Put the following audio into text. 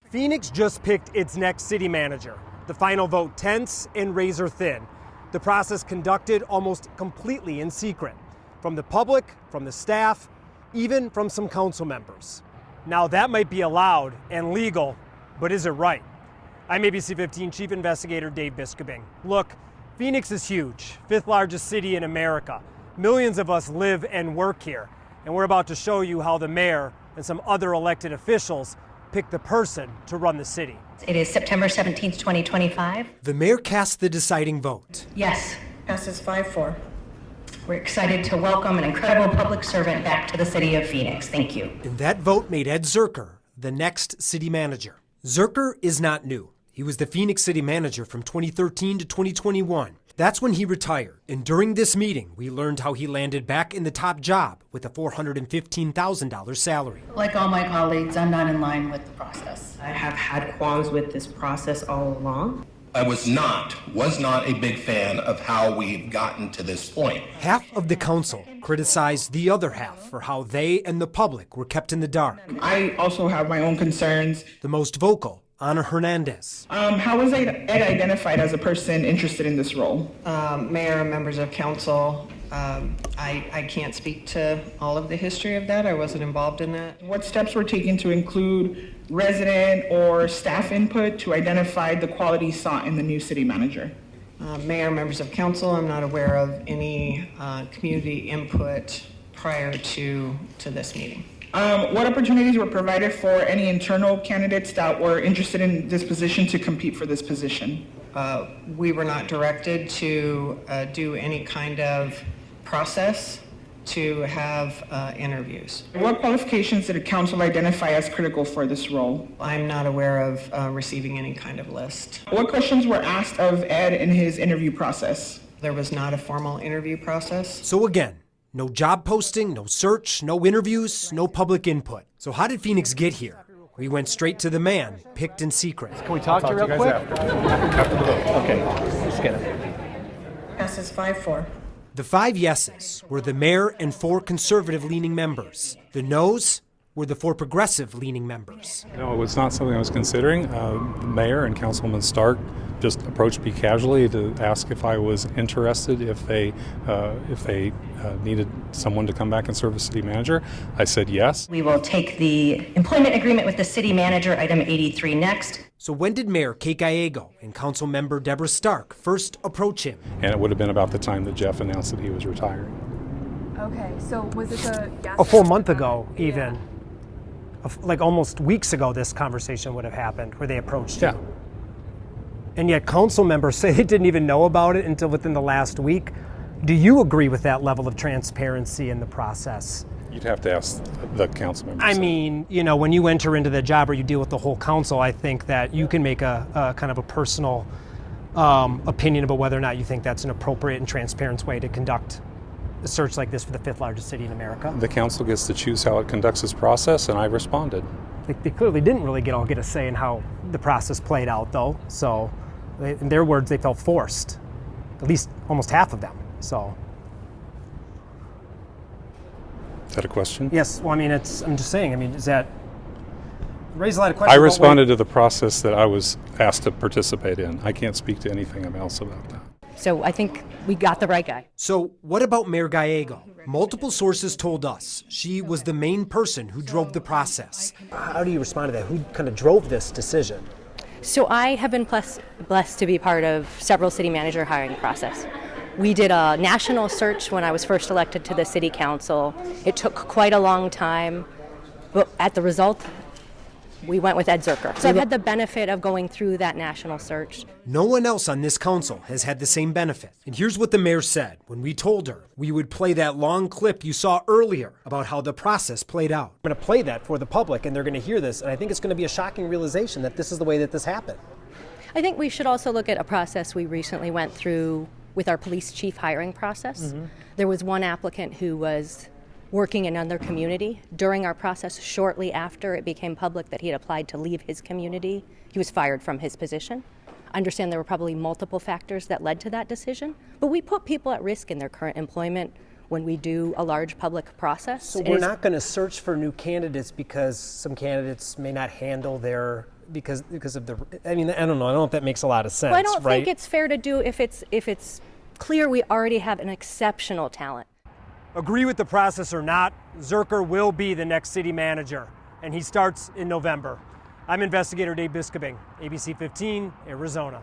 Phoenix just picked its next city manager. The final vote tense and razor thin. The process conducted almost completely in secret. From the public, from the staff, even from some council members. Now that might be allowed and legal, but is it right? I'm ABC 15 Chief Investigator Dave Biskobing. Look, Phoenix is huge, 5th largest city in America. Millions of us live and work here, and we're about to show you how the mayor and some other elected officials pick the person to run the city. It is September 17th, 2025. The mayor cast the deciding vote. Yes, passes 5-4. We're excited to welcome an incredible public servant back to the city of Phoenix. Thank you. And that vote made Ed Zuercher the next city manager. Zuercher is not new. He was the Phoenix city manager from 2013 to 2021. That's when he retired. And during this meeting, we learned how he landed back in the top job with a $415,000 salary. Like all my colleagues, I'm not in line with the process. I have had qualms with this process all along. I was not a big fan of how we've gotten to this point. Half of the council criticized the other half for how they and the public were kept in the dark. I also have my own concerns. The most vocal, Ana Hernandez. How was Ed identified as a person interested in this role? Mayor, members of council, I can't speak to all of the history of that. I wasn't involved in that. What steps were taken to include resident or staff input to identify the qualities sought in the new city manager? Mayor, members of council, I'm not aware of any community input prior to this meeting. What opportunities were provided for any internal candidates that were interested in this position to compete for this position? We were not directed to do any kind of process to have interviews. What qualifications did the council identify as critical for this role? I'm not aware of receiving any kind of list. What questions were asked of Ed in his interview process? There was not a formal interview process. So again, no job posting, no search, no interviews, no public input. So how did Phoenix get here? We went straight to the man, picked in secret. Can we talk to you real quick? After the vote. Okay, let's get it. Passes 5-4. The 5 yeses were the mayor and 4 conservative-leaning members. The noes were the 4 progressive-leaning members. No, it was not something I was considering. The mayor and Councilman Stark just approached me casually to ask if I was interested if they needed someone to come back and serve as city manager. I said yes. We will take the employment agreement with the city manager, item 83, next. So when did Mayor Kate Gallego and Council Member Deborah Stark first approach him? And it would have been about the time that Jeff announced that he was retiring. Okay, so was this a full month ago, even? Yeah. Like almost weeks ago, this conversation would have happened where they approached you. And yet council members say they didn't even know about it until within the last week. Do you agree with that level of transparency in the process? You'd have to ask the council members. I mean, you know, when you enter into the job or you deal with the whole council, I think that you can make a kind of a personal opinion about whether or not you think that's an appropriate and transparent way to conduct a search like this for the 5th largest city in America. The council gets to choose how it conducts its process, and I responded. They clearly didn't really get a say in how the process played out, though. So, in their words, they felt forced. At least almost half of them. So. Is that a question? Yes. Well, I mean, I'm just saying. I mean, does that raise a lot of questions? I responded to the process that I was asked to participate in. I can't speak to anything else about that. So I think we got the right guy. So what about Mayor Gallego? Multiple sources told us she was the main person who drove the process. How do you respond to that? Who kind of drove this decision? So I have been blessed to be part of several city manager hiring process. We did a national search when I was first elected to the city council. It took quite a long time, but at the result, we went with Ed Zuercher. So I've had the benefit of going through that national search. No one else on this council has had the same benefit. And here's what the mayor said when we told her we would play that long clip you saw earlier about how the process played out. I'm going to play that for the public, and they're going to hear this, and I think it's going to be a shocking realization that this is the way that this happened. I think we should also look at a process we recently went through with our police chief hiring process. Mm-hmm. There was one applicant who was working in another community. During our process, shortly after it became public that he had applied to leave his community, he was fired from his position. I understand there were probably multiple factors that led to that decision, but we put people at risk in their current employment when we do a large public process. So we're not going to search for new candidates because some candidates may not handle their because of the. I mean, I don't know. I don't know if that makes a lot of sense. Well, I don't right? think it's fair to do if it's clear we already have an exceptional talent. Agree with the process or not, Zuercher will be the next city manager, and he starts in November. I'm investigator Dave Biskobing, ABC 15, Arizona.